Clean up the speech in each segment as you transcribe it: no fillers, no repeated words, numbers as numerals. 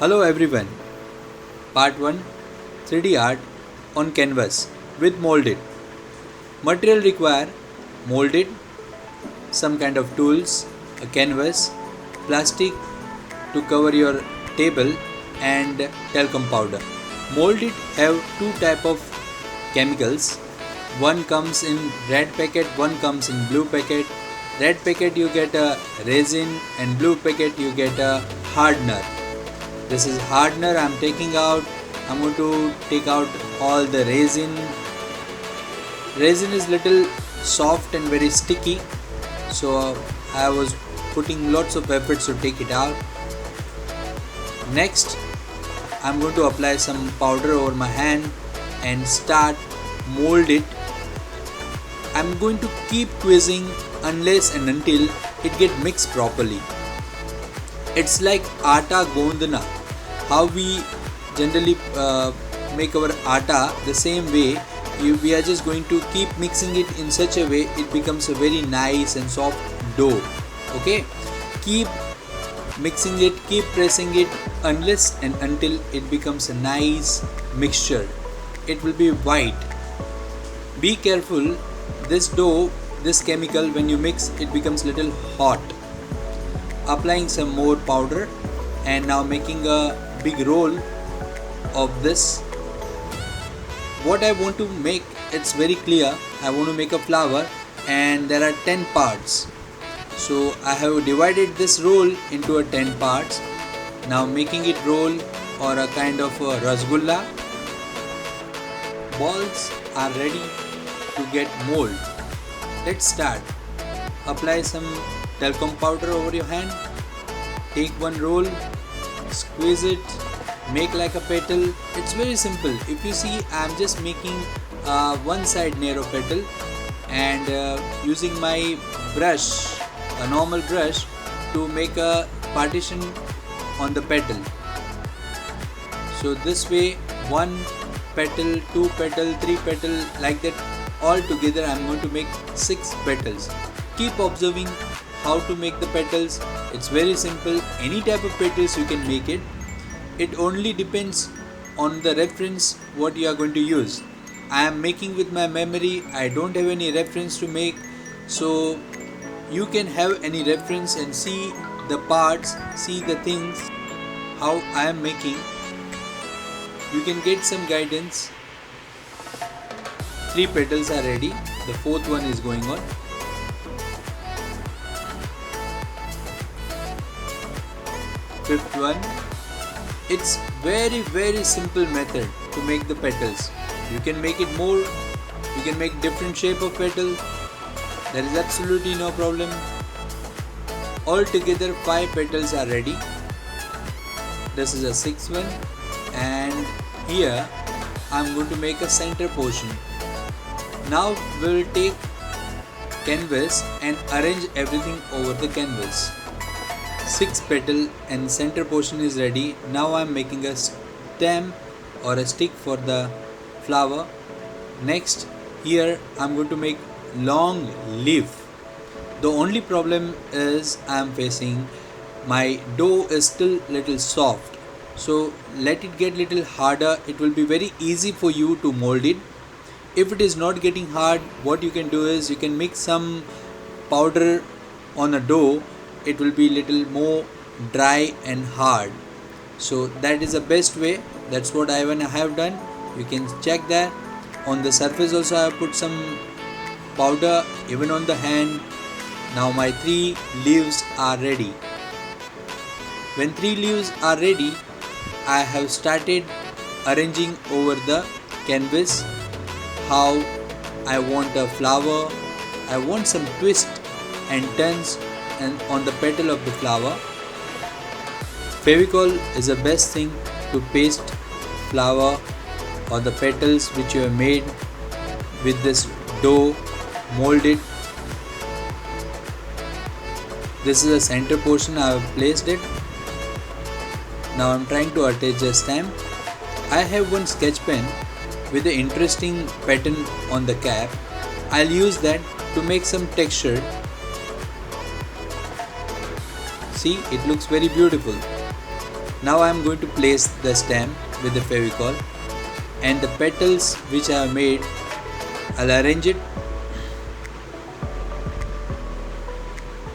Hello everyone. Part 1, 3D art on canvas with molded. Material require molded, some kind of tools, a canvas, plastic to cover your table and talcum powder. Molded have two type of chemicals. One comes in red packet, one comes in blue packet. Red packet you get a resin and blue packet you get a hardener. This is hardener I'm taking out. I'm going to take out all the resin. Resin is little soft and very sticky, so I was putting lots of efforts to take it out. Next, I'm going to apply some powder over my hand and start mold it. I'm going to keep quizzing unless and until it get mixed properly. It's like atta gondana. How we generally make our atta, the same way we are just going to keep mixing it in such a way it becomes a very nice and soft dough. Okay, keep mixing it, keep pressing it unless and until it becomes a nice mixture. It will be white. Be careful, this dough, this chemical, when you mix it becomes little hot. Applying some more powder and now making a big roll of this. What I want to make, it's very clear. I want to make a flower and there are 10 parts. So I have divided this roll into a 10 parts. Now making it roll or a kind of a rasgulla. Balls are ready to get mold. Let's start. Apply some talcum powder over your hand. Take one roll, squeeze it, make like a petal. It's very simple. If you see, I'm just making one side narrow petal and using my brush, a normal brush, to make a partition on the petal. So this way, one petal, two petal, three petal, like that. All together I'm going to make 6 petals. Keep observing how to make the petals. It's very simple. Any type of petals you can make it. It only depends on the reference what you are going to use. I am making with my memory. I don't have any reference to make. So you can have any reference and see the parts, see the things, how I am making. You can get some guidance. 3 petals are ready. The 4th one is going on. Fifth one. It's very simple method to make the petals. You can make it more. You can make different shape of petal. There is absolutely no problem. Altogether 5 petals are ready. This is a 6th one, and here I am going to make a center portion. Now we will take canvas and arrange everything over the canvas. 6 petal and center portion is ready. Now I am making a stem or a stick for the flower. Next, here I am going to make long leaf. The only problem is I am facing my dough is still little soft. So let it get little harder. It will be very easy for you to mold it. If it is not getting hard, what you can do is you can mix some powder on a dough. It will be little more dry and hard. So that is the best way. That's what I have done. You can check that. On the surface also I have put some powder, even on the hand. Now my 3 leaves are ready. When 3 leaves are ready, I have started arranging over the canvas how I want a flower. I want some twist and turns and on the petal of the flower. Fevicol is the best thing to paste flower or the petals which you have made with this dough, mold it. This is the center portion. I have placed it. Now I am trying to attach a stem. I have one sketch pen with an interesting pattern on the cap. I'll use that to make some texture. See, it looks very beautiful. Now I am going to place the stem with the Fevicol, and the petals which I have made, I'll arrange it.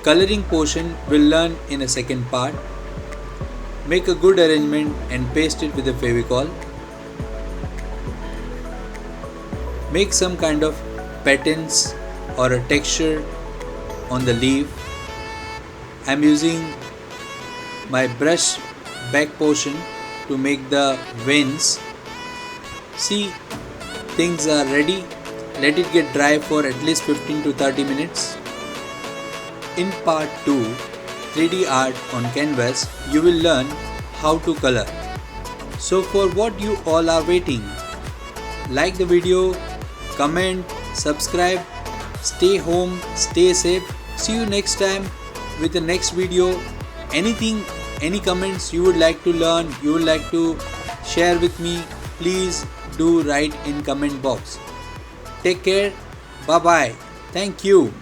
Coloring portion we'll learn in a second part. Make a good arrangement and paste it with the Fevicol. Make some kind of patterns or a texture on the leaf. I'm using my brush back portion to make the veins. See, things are ready. Let it get dry for at least 15 to 30 minutes. In part 2, 3D art on canvas, you will learn how to color. So for what you all are waiting? Like the video, comment, subscribe, stay home, stay safe. See you next time with the next video. Anything, any comments you would like to learn, you would like to share with me, please do write in comment box. Take care. Bye bye. Thank you.